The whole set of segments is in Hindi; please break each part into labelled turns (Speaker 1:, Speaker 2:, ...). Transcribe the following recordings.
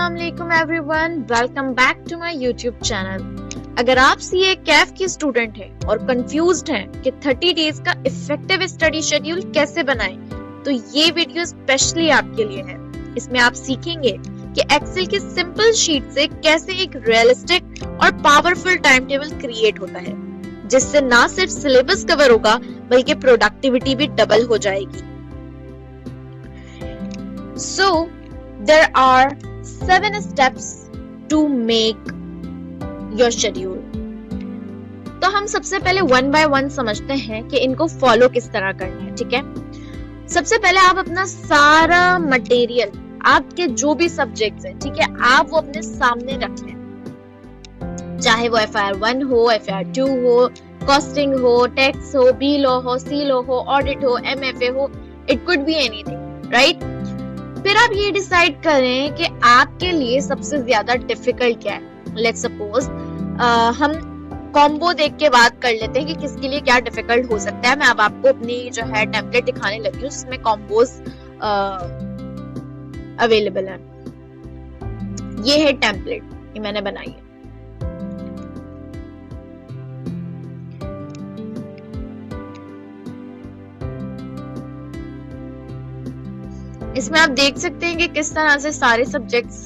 Speaker 1: अस्सलाम वालेकुम everyone, welcome back to my YouTube channel. अगर आप सीए कैफ की स्टूडेंट हैं और कंफ्यूज्ड हैं कि 30 डेज का इफेक्टिव स्टडी शेड्यूल कैसे बनाएं, तो ये वीडियो स्पेशली आपके लिए है। इसमें आप सीखेंगे कि एक्सेल की सिंपल शीट से कैसे एक रियलिस्टिक और पावरफुल टाइम टेबल क्रिएट होता है, जिससे ना सिर्फ सिलेबस कवर होगा बल्कि प्रोडक्टिविटी भी डबल हो जाएगी। So there are 7 steps to make your schedule. तो हम सबसे पहले 1 by 1 समझते हैं कि इनको फॉलो किस तरह करना है। ठीक है, सबसे पहले आप अपना सारा मटेरियल, आपके जो भी सब्जेक्ट्स हैं, ठीक है, आप वो अपने सामने रख लें। चाहे वो FIR1 हो, FIR2 हो, कॉस्टिंग हो, टैक्स हो, बी लॉ हो, सी लॉ हो, ऑडिट हो, MFA हो, it could be anything, right. फिर आप ये डिसाइड करें कि आपके लिए सबसे ज्यादा डिफिकल्ट क्या है। लेट्स सपोज हम कॉम्बो देख के बात कर लेते हैं कि किसके लिए क्या डिफिकल्ट हो सकता है। मैं अब आपको अपनी जो है टेम्पलेट दिखाने लगी हूँ जिसमें कॉम्बोज अवेलेबल है। ये है टेम्पलेट, ये मैंने बनाई है। इसमें आप देख सकते हैं कि किस तरह से सारे सब्जेक्ट्स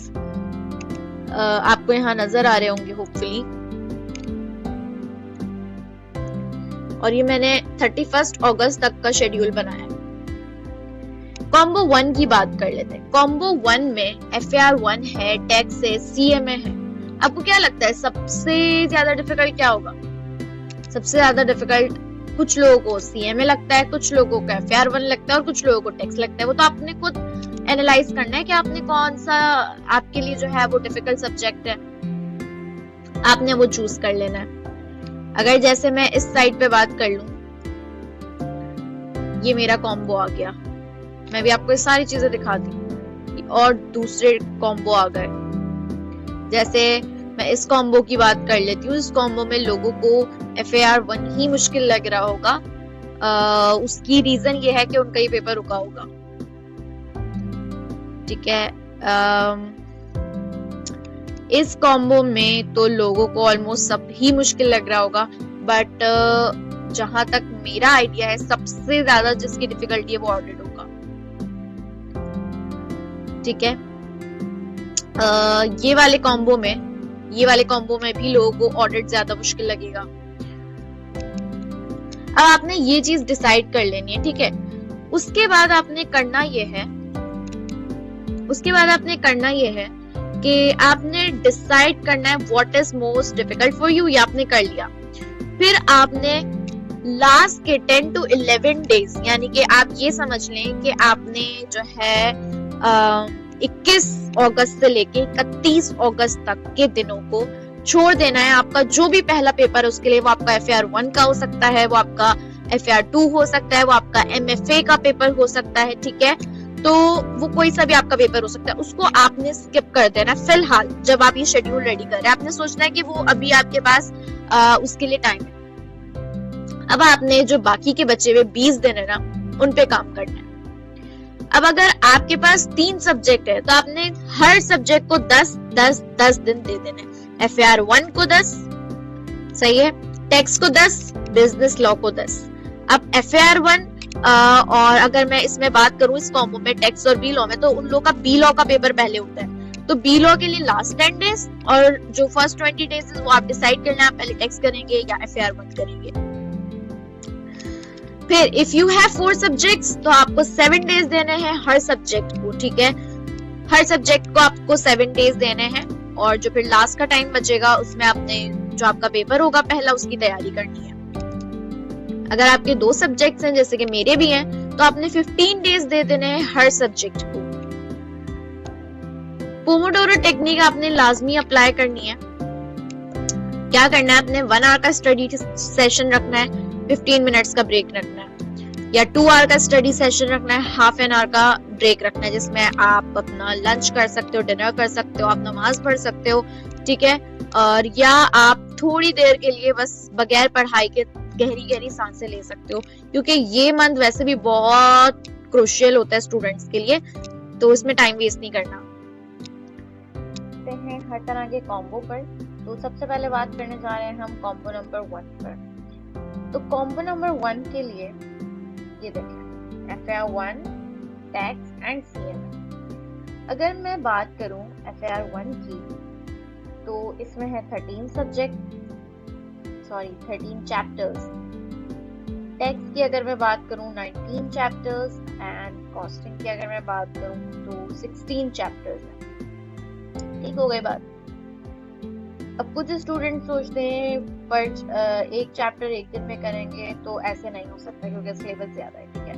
Speaker 1: आपको यहाँ नजर आ रहे होंगे होपफुली। और ये मैंने 31 अगस्त तक का शेड्यूल बनाया है। कॉम्बो 1 की बात कर लेते हैं। कॉम्बो 1 में FIR1 है, टैक्स है, CMA है। आपको क्या लगता है सबसे ज्यादा डिफिकल्ट क्या होगा? सबसे ज्यादा डिफिकल्ट कुछ लोगों को CMA लगता है, कुछ लोगों को FIR1 लगता है और कुछ लोगों को टैक्स लगता है। वो तो आपने खुद एनालाइज करना है कि आपने कौन सा आपके लिए जो है वो डिफिकल्ट सब्जेक्ट है, आपने वो चूज कर लेना है। अगर जैसे मैं इस साइड पे बात कर लूं, ये मेरा कॉम्बो आ गया, मैं भी आपको ये सारी चीजें दिखा दी और दूसरे कॉम्बो आ गए। जैसे मैं इस कॉम्बो की बात कर लेती हूँ। इस कॉम्बो में लोगों को FIR1 ही मुश्किल लग रहा होगा। उसकी रीजन ये है कि उनका ये पेपर रुका होगा। ठीक है, इस कॉम्बो में तो लोगों को ऑलमोस्ट सब ही मुश्किल लग रहा होगा, बट जहां तक मेरा आइडिया है सबसे ज्यादा जिसकी डिफिकल्टी है वो ऑडिट होगा। ठीक है, ये वाले कॉम्बो में भी लोगों को ऑडिट ज्यादा मुश्किल लगेगा। अब आपने ये चीज डिसाइड कर लेनी है। ठीक है, उसके बाद आपने करना ये है कि आपने डिसाइड करना है what is most difficult for you. ये आपने कर लिया। फिर आपने लास्ट के 10 to 11 डेज, यानी कि आप ये समझ लें कि आपने जो है 21 अगस्त से लेके 31 अगस्त तक के दिनों को छोड़ देना है। आपका जो भी पहला पेपर है उसके लिए, वो आपका FIR1 का हो सकता है, वो आपका FIR2 हो सकता है, वो आपका MFA का पेपर हो सकता है। ठीक है, तो वो कोई सा भी आपका पेपर हो सकता है, उसको आपने स्किप कर देना। फिलहाल जब आप ये शेड्यूल रेडी कर रहे हैं, आपने सोचना है कि वो अभी आपके पास उसके लिए टाइम है। अब आपने जो बाकी के बचे हुए 20 दिन है ना, उन पे काम करना है। अब अगर आपके पास 3 सब्जेक्ट है तो आपने हर सब्जेक्ट को 10 दिन दे देने। FIR1 को 10, सही है, टैक्स को 10, बिजनेस लॉ को 10। अब FIR1 और अगर मैं इसमें बात करूं इस कॉम्बो में टैक्स और बी लॉ में, तो उन लोगों का बी लॉ का पेपर पहले होता है। तो बी लॉ के लिए लास्ट 10 डेज और जो फर्स्ट 20 डेज वो आप डिसाइड करना है, आप पहले टैक्स करेंगे या FIR1 करेंगे। फिर इफ यू हैव 4 सब्जेक्ट्स तो आपको 7 डेज देने हैं हर सब्जेक्ट को। ठीक है, हर सब्जेक्ट को आपको 7 डेज देने हैं और जो फिर लास्ट का टाइम बचेगा उसमें आपने जो आपका पेपर होगा पहला, उसकी तैयारी करनी है। अगर आपके 2 सब्जेक्ट्स हैं जैसे कि मेरे भी हैं, तो आपने 15 डेज दे देने हैं हर सब्जेक्ट को। पोमोडोरो टेक्निक आपने लाजमी अप्लाई करनी है। क्या करना है, अपने 1 आवर का स्टडी सेशन रखना है, 15 मिनट्स का ब्रेक रखना है, या 2 आवर का स्टडी सेशन रखना है, हाफ एन आवर का ब्रेक रखना है, जिसमें आप अपना लंच कर सकते हो, डिनर कर सकते हो, आप नमाज पढ़ सकते हो। ठीक है, और या आप थोड़ी देर के लिए बस बगैर पढ़ाई के गहरी सांसें ले सकते हो, क्योंकि ये मंथ वैसे भी बहुत क्रूशियल होता है स्टूडेंट्स के लिए, तो इसमें टाइम वेस्ट नहीं करना। लेते हैं हर तरह के कॉम्बो पर। तो सबसे पहले बात करने जा रहे हैं हम कॉम्बो नंबर 1 पर। तो कॉम्बो नंबर 1 के लिए ये देखें, FAR1, टैक्स एंड CMA। अगर मैं बात करूं FAR1 की, तो इसमें है 13 चैप्टर्स। टैक्स की अगर मैं बात करूं 19 चैप्टर्स एंड कॉस्टिंग की अगर मैं बात करूं तो 16 चैप्टर्स है। ठीक हो गई बात। अब कुछ स्टूडेंट सोचते हैं पर एक चैप्टर एक दिन में करेंगे, तो ऐसे नहीं हो सकता क्योंकि सिलेबस ज्यादा है। ठीक है,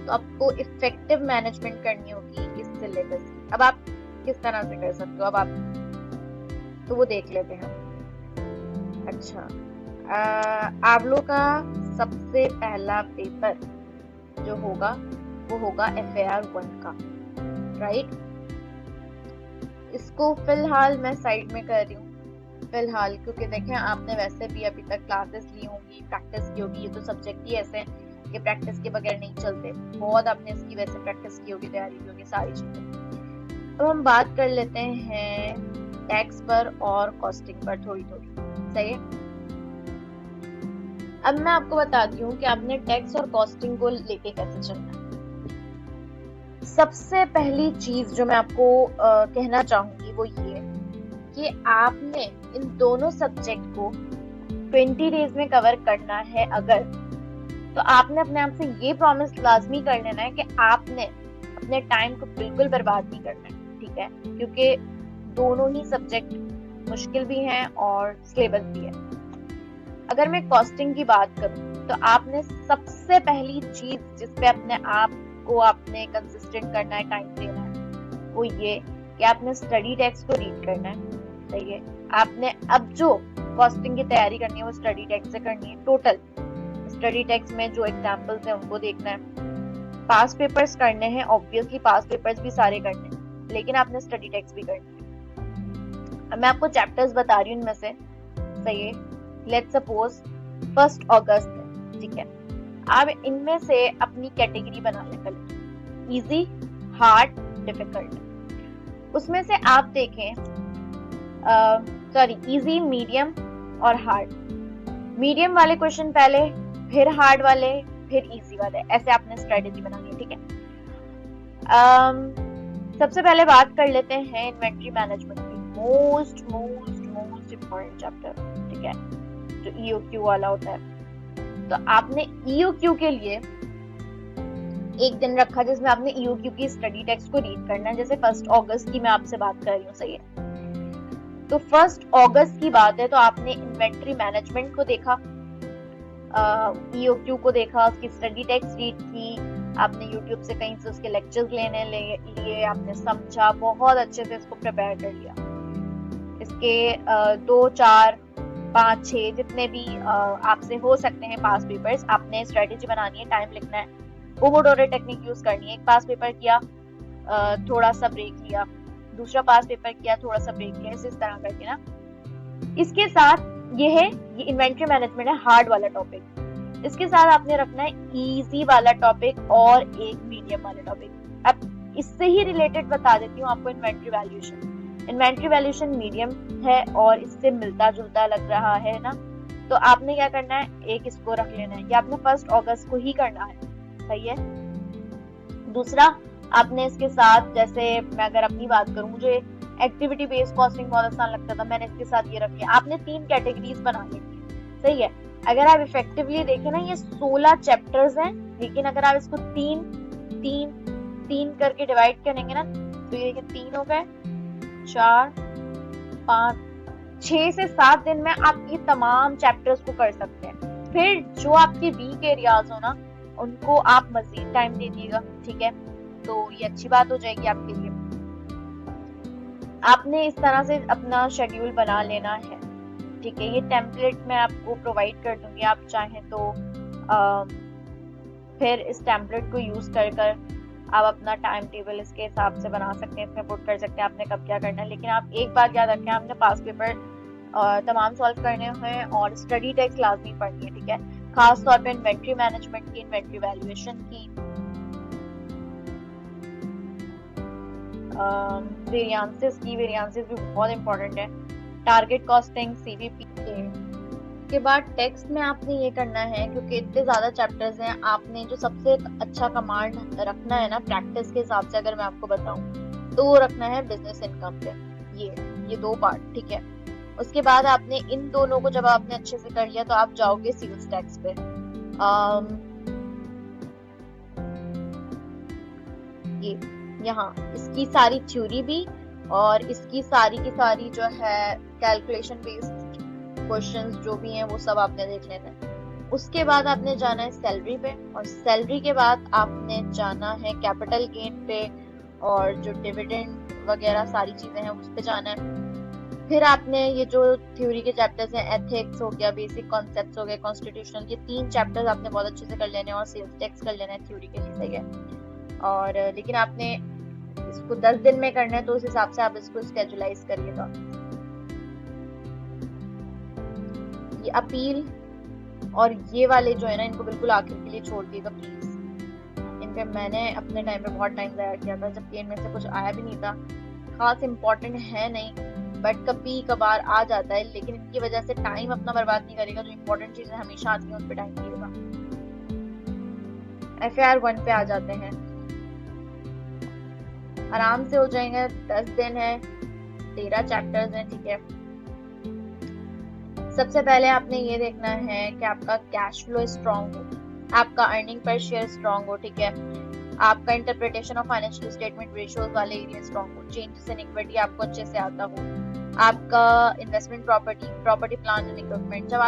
Speaker 1: तो आपको इफेक्टिव मैनेजमेंट करनी होगी इस सिलेबस की। अब आप किस तरह से कर सकते हो, अब आप तो वो देख लेते हैं। अच्छा, आप लोग का सबसे पहला पेपर जो होगा वो होगा FAR1 का, राइट। इसको फिलहाल मैं साइड में कर रही हूँ फिलहाल, क्योंकि देखें आपने वैसे भी अभी तक क्लासेस ली होंगी, प्रैक्टिस की होगी। ये तो सब्जेक्ट ही ऐसे हैं कि प्रैक्टिस के बगैर नहीं चलते। बहुत आपने इसकी वैसे प्रैक्टिस की होगी, तैयारी की होगी, सारी चीजें। अब हम बात कर लेते हैं टैक्स पर और कॉस्टिंग पर थोड़ी सही है। अब मैं आपको बताती हूँ कि आपने टैक्स और कॉस्टिंग को लेके कैसे चलना है। सबसे पहली चीज जो मैं आपको कहना चाहूंगी वो ये कि आपने इन दोनों सब्जेक्ट को 20 डेज में कवर करना है अगर, तो आपने अपने आप से ये प्रॉमिस लाजमी कर लेना है कि आपने अपने टाइम को बिल्कुल बर्बाद नहीं करना है। ठीक है, क्योंकि दोनों ही सब्जेक्ट मुश्किल भी हैं और सिलेबस भी है। अगर मैं कॉस्टिंग की बात करूं तो आपने सबसे पहली चीज जिस पे अपने आप को आपने कंसिस्टेंट करना है, टाइम देना है, वो ये कि आपने स्टडी टेक्स्ट को रीड करना है। सही है, आपने अब जो कॉस्टिंग की तैयारी करनी है वो स्टडी टेक्स्ट से करनी है। टोटल स्टडी टेक्स्ट में जो एग्जाम्पल्स हैं उनको देखना है। पास पेपर्स करने हैं, ऑब्वियसली पास पेपर्स भी सारे करने हैं, लेकिन आपने स्टडी टेक्स्ट भी करनी है। अब मैं आपको चैप्टर्स बता रही हूँ इनमें से। सही है, लेट्स सपोज 1 अगस्त है। ठीक है, आप इनमें से अपनी कैटेगरी बना लें, कल इजी, हार्ड, डिफिकल्ट। उसमें से आप देखें इजी, मीडियम और हार्ड। मीडियम वाले क्वेश्चन पहले, फिर हार्ड वाले, फिर इजी वाले, ऐसे आपने स्ट्रेटेजी बनानी है। ठीक है, सबसे पहले बात कर लेते हैं इन्वेंट्री मैनेजमेंट की, मोस्ट इम्पोर्टेंट चैप्टर। ठीक है, जो EOQ वाला होता है। तो आपने EOQ के लिए एक दिन रखा जिसमें आपने EOQ की स्टडी टेक्स्ट को रीड करना है। जैसे 1 अगस्त की मैं आपसे बात कर रही हूँ, सही है। तो 1 अगस्त की बात है, तो आपने इन्वेंट्री मैनेजमेंट को देखा, EOQ को देखा, उसकी स्टडी टेक्स्ट रीड की, आपने YouTube से कहीं से उसके लेक्चर्स लेने लिए, आपने समझा, बहुत अच्छे से इसको प्रिपेयर कर लिया। इसके 2, 4, 5, 6 जितने भी आपसे हो सकते हैं पास पेपर्स, आपने स्ट्रेटेजी बनानी है, टाइम लिखना है, पोमोडोरो टेक्निक यूज करनी है। एक पास पेपर किया, थोड़ा सा ब्रेक लिया, दूसरा पास पेपर किया, थोड़ा सा ब्रेक लिया, इस तरह करके ना। इसके साथ ये इन्वेंट्री मैनेजमेंट है, हार्ड वाला टॉपिक। इसके साथ आपने रखना है इजी वाला टॉपिक और एक मीडियम वाला टॉपिक। अब इससे ही रिलेटेड बता देती हूँ आपको inventory valuation. Inventory valuation medium है और इससे मिलता जुलता लग रहा है ना, तो आपने क्या करना है, एक इसको रख लेना है। ये आपने 1 अगस्त को ही करना है, सही है। दूसरा, आपने इसके साथ, जैसे मैं अगर अपनी बात करूं, मुझे एक्टिविटी बेस्ड कॉस्टिंग बहुत आसान लगता था, मैंने इसके साथ ये रखे। आपने 3 कैटेगरीज बना ली, सही है। अगर आप इफेक्टिवली देखें ना, ये 16 चैप्टर्स हैं, लेकिन अगर आप इसको 3 करके डिवाइड करेंगे ना, तो ये 3 हो गए, 4, 5, 6 से 7 दिन में आप ये तमाम चैप्टर्स को कर सकते हैं। फिर जो आपके वीक एरियाज हो ना, उनको आप मजीद टाइम दे दीजिएगा। ठीक है, तो ये अच्छी बात हो जाएगी आपके लिए। आपने इस तरह से अपना शेड्यूल बना लेना है। ठीक है, ये टेम्पलेट मैं आपको प्रोवाइड कर दूंगी, आप चाहें तो फिर इस टेम्पलेट को यूज कर आप अपना टाइम टेबल इसके हिसाब से बना सकते हैं, इसमें पुट कर सकते हैं आपने कब क्या करना है। लेकिन आप एक बात याद रखें, आपने पास पेपर तमाम सॉल्व करने हैं और स्टडी टेक्स्ट लाजमी पढ़नी है। ठीक है, खास तौर पे इन्वेंट्री मैनेजमेंट की, इन्वेंट्री वैल्यूएशन की, वेरिएंसेस भी बहुत इंपॉर्टेंट है, टारगेट कॉस्टिंग, सीवीपी के बाद टेक्स्ट में आपने ये करना है, क्योंकि इतने ज्यादा चैप्टर्स हैं, आपने जो सबसे अच्छा कमांड रखना है ना प्रैक्टिस के हिसाब से, अगर मैं आपको बताऊं तो वो रखना है बिजनेस इनकम पे, ये दो पार्ट, ठीक है। उसके बाद आपने इन दोनों को जब आपने अच्छे से कर लिया तो आप जाओगे सेल्स टैक्स पे। ये यहाँ इसकी सारी थ्योरी भी और इसकी सारी की सारी जो है कैलकुलेशन बेस्ड क्वेश्चंस जो भी हैं वो सब आपने देख लेना है। उसके बाद आपने जाना है सैलरी पे, और सैलरी के बाद आपने जाना है कैपिटल गेन पे, और जो डिविडेंड वगैरह सारी चीजें हैं उस पे जाना है। फिर आपने ये जो थ्योरी के चैप्टर्स हैं, एथिक्स हो गया, बेसिक कॉन्सेप्ट्स हो गए, कॉन्स्टिट्यूशनल, ये 3 चैप्टर्स आपने बहुत अच्छे से कर लेने हैं, और सेल्स टैक्स कर लेना है थ्योरी के लिए, सही है। और लेकिन आपने इसको 10 दिन में करना है, तो उस हिसाब से आप इसको स्केजुलाइज करिएगा। ये अपील और ये वाले जो है ना, इनको बिल्कुल आखिर के लिए छोड़ दिएगा प्लीज। इन पे मैंने अपने टाइम पे बहुत टाइम ज़ाया किया था, जबकि इनमें से कुछ आया भी नहीं था, खास इम्पोर्टेंट है नहीं, बट कभी कभार आ जाता है, लेकिन इनकी वजह से टाइम अपना बर्बाद नहीं करेगा। जो इम्पोर्टेंट चीजें हमेशा आती हैं उन पे टाइम दिएगा। FAR 1 पे आ जाते हैं, आराम से हो जाएंगे, 10 दिन है, 13 चैप्टर्स हैं, ठीक है। सबसे पहले आपने ये देखना है कि आपका कैश फ्लो स्ट्रॉन्ग हो, आपका अर्निंग पर शेयर स्ट्रॉन्ग हो, ठीक है, आपका interpretation of financial statement ratios वाले एरिया स्ट्रॉन्ग हो, चेंजेस इन इक्विटी आपको अच्छे से आता हो, आपका investment property plant and equipment, जब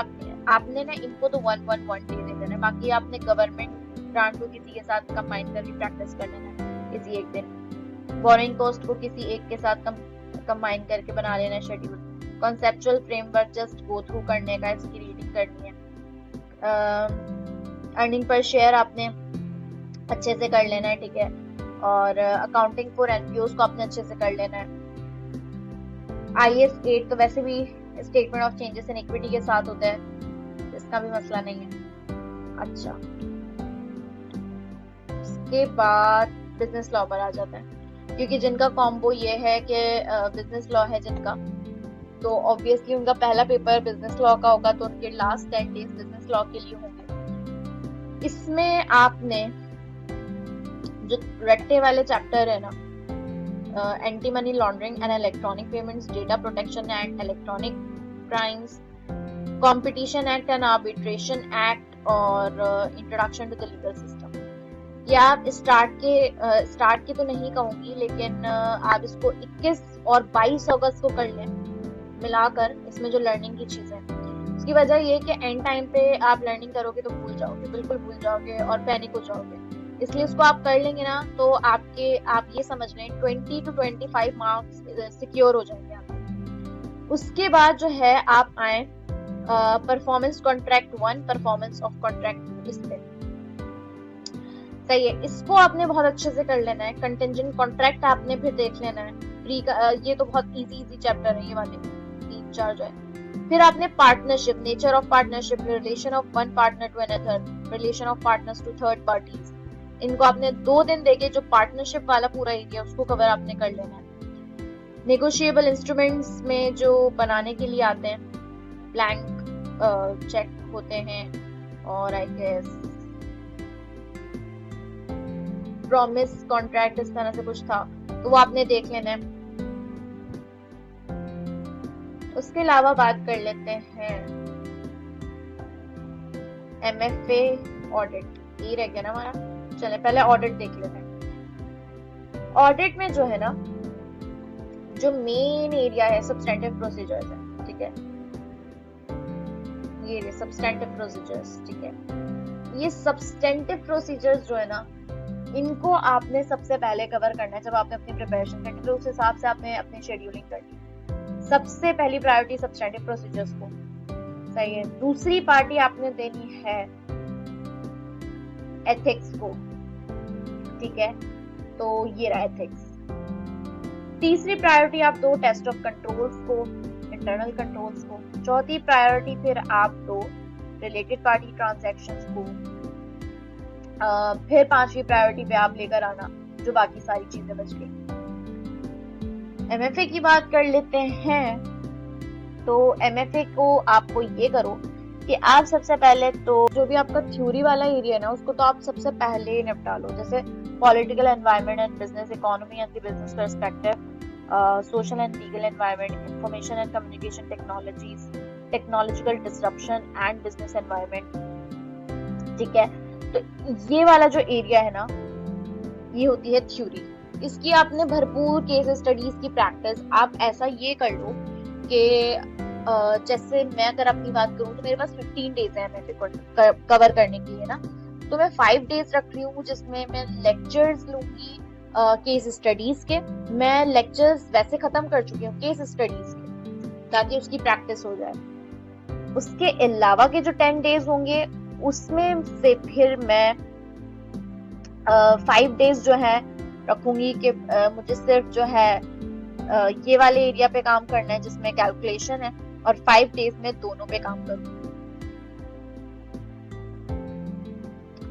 Speaker 1: आपने ना इनको तो 1 डे दे देना है, बाकी आपने गवर्नमेंट ग्रांट को किसी के साथ कंबाइन करके प्रैक्टिस कर लेना है किसी एक दिन, बोरिंग कॉस्ट को किसी एक के साथ कंबाइन करके बना लेना है schedule, conceptual framework just go through करने का, इसकी रीडिंग करनी है, अर्निंग पर शेयर आपने अच्छे से कर लेना है, ठीक है, और अकाउंटिंग फॉर एनपीओज को आपने अच्छे से कर लेना है। IAS 8 तो वैसे भी statement of changes in equity के साथ होता है, इसका भी मसला नहीं है। अच्छा, उसके बाद बिजनेस लॉ पर आ जाता है, क्योंकि जिनका कॉम्बो ये है कि बिजनेस लॉ है जिनका, तो ऑब्वियसली उनका पहला पेपर बिजनेस लॉ का होगा, तो उनके लास्ट 10 डेज बिजनेस लॉ के लिए होंगे। इसमें आपने जो रट्टे वाले चैप्टर है ना, anti money laundering and electronic payments, data protection act, electronic crimes, competition act and arbitration act, और introduction to the legal system, ये आप स्टार्ट के तो नहीं कहूंगी, लेकिन आप इसको 21 और 22 अगस्त को कर लें मिलाकर, इसमें जो लर्निंग की चीजें हैं। उसकी वजह ये कि एंड टाइम पे आप लर्निंग करोगे तो भूल जाओगे, बिल्कुल भूल जाओगे और पैनिक हो जाओगे, इसलिए उसको आप कर लेंगे ना तो आप ये समझ लें 20 to 25 मार्क्स सिक्योर हो जाएंगे आपके। उसके बाद जो है आप आए performance contract 1, performance of contract 2, इस पे सही है, इसको आपने बहुत अच्छे से कर लेना है। कंटिंजेंट कॉन्ट्रैक्ट आपने फिर देख लेना है, ये तो बहुत इजी चैप्टर है, ये वाले 3-4 जो है। फिर आपने partnership, nature of partnership, relation of one partner to another, relation of partners to third parties, इनको आपने 2 दिन देके जो पार्टनरशिप वाला पूरा एरिया उसको कवर आपने कर लेना है। नेगोशिएबल इंस्ट्रूमेंट्स में जो बनाने के लिए आते हैं, ब्लैंक चेक होते हैं, और आई गेस प्रॉमिस कॉन्ट्रैक्ट, इस तरह से कुछ था, तो वो आपने देख लेना है। उसके अलावा बात कर लेते हैं MFA ऑडिट, ये रह गया ना हमारा, चले पहले ऑडिट देख लेते हैं। ऑडिट में जो है ना, जो मेन एरिया है सब्सटेंटिव प्रोसीजर्स है, ठीक है, ये सब्सटेंटिव प्रोसीजर्स, ठीक है। ये सब्सटेंटिव प्रोसीजर्स जो है ना, इनको आपने सबसे पहले कवर करना है। जब आपने अपनी प्रिपरेशन करनी तो उस हिसाब से आपने अपनी शेड्यूलिंग करनी है। सबसे पहली प्रायोरिटी सब्सटेंटिव प्रोसीजर्स को, सही है। दूसरी पार्टी आपने देनी है एथिक्स को, ठीक है, तो ये रहा एथिक्स। तीसरी प्रायोरिटी आप दो टेस्ट ऑफ कंट्रोल्स को, इंटरनल कंट्रोल्स को। चौथी प्रायोरिटी फिर आप दो रिलेटेड पार्टी ट्रांजैक्शंस को। फिर 5वीं प्रायोरिटी पे आप लेकर आना जो बाकी सारी चीजें बच गई। MFA की बात कर लेते हैं। तो MFA को आपको ये करो कि आप सबसे पहले तो जो भी आपका थ्योरी वाला एरिया है ना, उसको तो आप सबसे पहले ही निपटा लो, जैसे political environment and business economy and the business perspective, social and legal environment, information and communication technologies, technological disruption and business environment. ठीक है, तो ये वाला जो एरिया है ना, ये होती है थ्योरी। इसकी आपने भरपूर केस स्टडीज की प्रैक्टिस, आप ऐसा ये कर लो कि जैसे मैं अगर अपनी बात करूं तो मेरे पास 15 डेज है MFA को कवर करने के लिए ना, तो मैं 5 डेज रख रही हूँ जिसमें मैं लेक्चर्स लूंगी केस स्टडीज के। मैं लेक्चर्स वैसे खत्म कर चुकी हूँ केस स्टडीज के, ताकि उसकी प्रैक्टिस हो जाए। उसके अलावा के जो 10 डेज होंगे उसमें से फिर मैं 5 डेज जो है रखूंगी कि मुझे सिर्फ जो है ये वाले एरिया पे काम करना है जिसमें कैलकुलेशन है, और 5 डेज में दोनों पे काम करूंगी।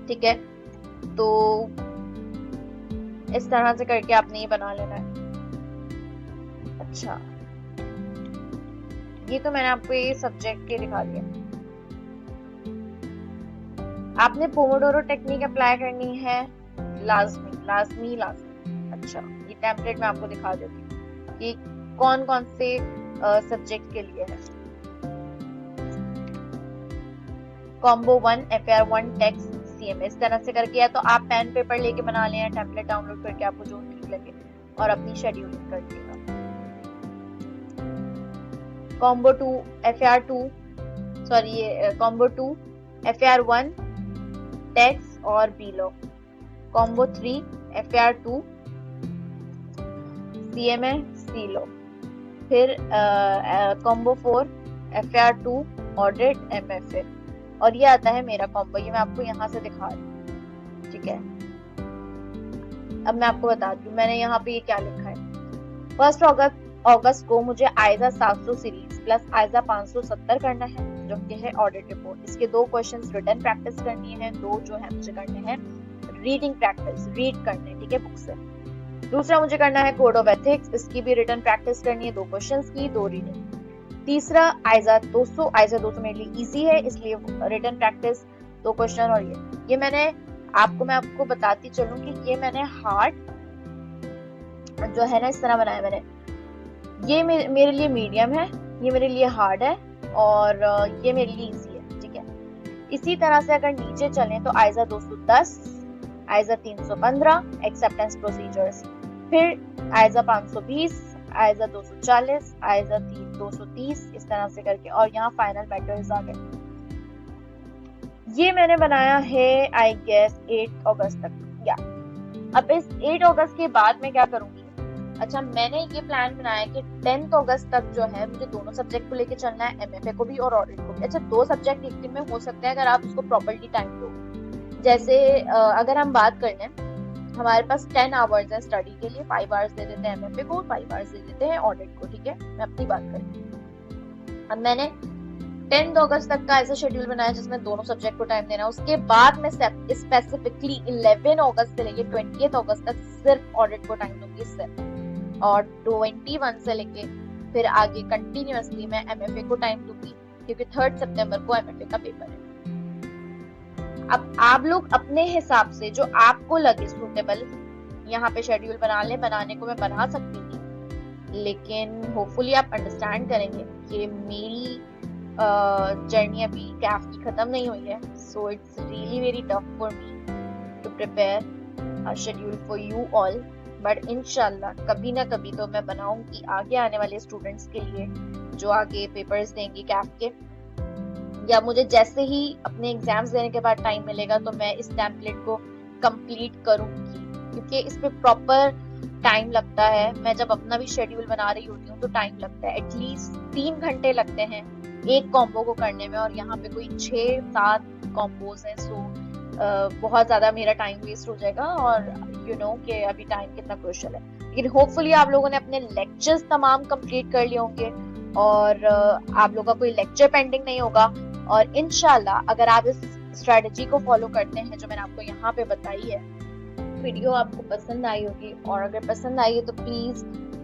Speaker 1: ठीक है, तो इस तरह से करके आपने ये बना लेना है। अच्छा, ये तो मैंने आपको ये सब्जेक्ट के दिखा दिया। आपने पोमोडोरो टेक्निक अप्लाई करनी है, लाजमी। अच्छा, ये टेम्पलेट मैं आपको दिखा देती हूँ कि कौन कौन से सब्जेक्ट के लिए है। कॉम्बो 1 FR1 टेक्स्ट CMA, इस तरह से करके, या तो आप पेन पेपर लेके बना लें, टेम्पलेट डाउनलोड करके आपको जो ठीक लगे और अपनी शेड्यूलिंग कर लीजिएगा। कॉम्बो 2 FR2 सॉरी ये कॉम्बो 2 FR1 टेक्स्ट और below, combo 3 FR2 CMA silo, फिर कॉम्बो 4 FR2 ऑडिट MFA, और ये आता है मेरा कॉम्बो। ये मैं आपको यहाँ से दिखा रही हूँ। ठीक है, अब मैं आपको बताती हूँ मैंने यहाँ पे ये क्या लिखा है। 1 अगस्त को मुझे आइजा 700 सीरीज प्लस आइजा 570 करना है, जो कि है ऑडिट रिपोर्ट। इसके 2 क्वेश्चंस रिटन प्रैक्टिस करनी है, 2 जो है मुझे करने हैं रीडिंग प्रैक्टिस, रीड करने, ठीक है, बुक से। दूसरा मुझे करना है कोड ऑफ एथिक्स, इसकी भी रिटन प्रैक्टिस करनी है, 2 क्वेश्चंस की, 2 रीडिंग। तीसरा आइजा 200 मेरे लिए इजी है, इसलिए रिटन प्रैक्टिस, 2 क्वेश्चन। और ये मैं आपको बताती चलूं कि ये मैंने हार्ड जो है ना इस तरह बनाया मैंने। ये मेरे लिए मीडियम है, ये मेरे लिए हार्ड है, और ये मेरे लिए इजी है। ठीक है, इसी तरह से अगर नीचे चलें तो आइजा 210, आइजा 315 एक्सेप्टेंस प्रोसीजर्स, फिर आइजा 520, आइजा 240, आइजा 230, इस तरह से करके, और यहाँ फाइनल मैटर्स आ गए। ये मैंने बनाया है आई गेस 8 अगस्त तक। या अब इस 8 अगस्त के बाद मैं क्या करूंगी, अच्छा मैंने ये प्लान बनाया कि 10 अगस्त तक जो है मुझे दोनों सब्जेक्ट को लेके चलना है, MFA को भी और ऑडिट को भी। अच्छा 2 सब्जेक्ट एक दिन में हो सकता है अगर आप उसको प्रॉपर्ली टाइम दो। जैसे अगर हम बात कर लें, हमारे पास 10 आवर्स है स्टडी के लिए, 5 आवर्स दे देते हैं MFA को, 5 आवर्स दे देते हैं ऑडिट को। ठीक है, मैं अपनी बात करूँ। अब मैंने 10 अगस्त तक का ऐसा शेड्यूल बनाया जिसमें दोनों सब्जेक्ट को टाइम देना। उसके बाद मैं स्पेसिफिकली 11 अगस्त से लेके 20 अगस्त तक सिर्फ ऑडिट को टाइम दूंगी सिर्फ, और 21 से लेके फिर आगे कंटिन्यूअसली मैं MFA को टाइम दूंगी, क्योंकि 3 सितंबर को MFA का पेपर है। अब आप लोग अपने हिसाब से जो आपको लगे सूटेबल यहाँ पे शेड्यूल बना ले। बनाने को मैं बना सकती थी, लेकिन होपफुली आप अंडरस्टैंड करेंगे कि मेरी जर्नी अभी कैफ की खत्म नहीं हुई है, so it's really very tough for me to prepare a schedule for you all. But इंशाल्लाह कभी ना कभी तो मैं बनाऊंगी आगे आने वाले स्टूडेंट्स के लिए जो आगे पेपर्स देंगे कैफ के, या मुझे जैसे ही अपने एग्जाम्स देने के बाद टाइम मिलेगा तो मैं इस टेम्पलेट को कंप्लीट करूंगी, क्योंकि इस पे प्रॉपर टाइम लगता है। मैं जब अपना भी शेड्यूल बना रही होती हूँ तो टाइम लगता है, एटलीस्ट 3 घंटे लगते हैं एक कॉम्बो को करने में, और यहाँ पे कोई 6-7 कॉम्बोज हैं, सो बहुत ज्यादा मेरा टाइम वेस्ट हो जाएगा, और यू नो कि अभी टाइम कितना क्रूशियल है। लेकिन होपफुली आप लोगों ने अपने लेक्चर्स तमाम कंप्लीट कर लिए होंगे और आप लोगों का कोई लेक्चर पेंडिंग नहीं होगा। और इंशाल्लाह अगर आप इस स्ट्रेटजी को फॉलो करते हैं जो मैंने आपको यहाँ पे बताई है, वीडियो आपको पसंद आई होगी, और अगर पसंद आई है तो प्लीज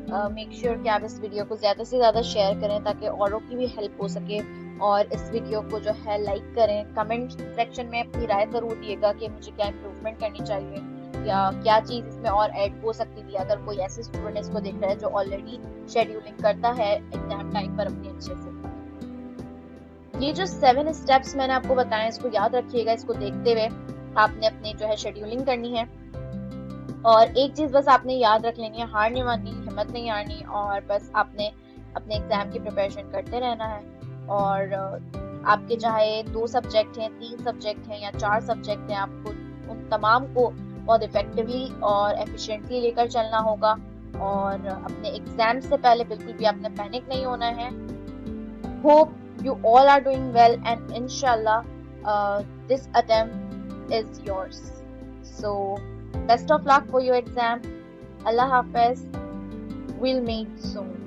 Speaker 1: मेक श्योर कि आप इस वीडियो को ज़्यादा से ज़्यादा शेयर करें ताकि औरों की भी हेल्प हो सके, और इस वीडियो को जो है लाइक करें। कमेंट सेक्शन में अपनी राय ज़रूर दिएगा कि मुझे क्या इम्प्रूवमेंट करनी चाहिए या क्या चीज़ इसमें और ऐड हो सकती थी, अगर कोई ऐसे स्टूडेंट इसको देख रहा है जो ऑलरेडी शेड्यूलिंग करता है एग्जाम टाइम पर अपने अच्छे से। ये जो 7 स्टेप्स मैंने आपको बताए इसको याद रखिएगा, इसको देखते हुए आपने अपनी जो है शेड्यूलिंग करनी है। और एक चीज बस आपने याद रख लेनी है, हार नहीं माननी, हिम्मत नहीं हारनी, और बस आपने अपने एग्जाम की प्रिपरेशन करते रहना है। और आपके चाहे 2 सब्जेक्ट हैं, 3 सब्जेक्ट हैं या 4 सब्जेक्ट हैं, आपको उन तमाम को बहुत इफेक्टिवली और एफिशिएंटली लेकर चलना होगा। और अपने एग्जाम से पहले बिल्कुल भी आपने पैनिक नहीं होना है। Hope you all are doing well, and inshallah this attempt is yours. So best of luck for your exam. Allah Hafiz. We'll meet soon.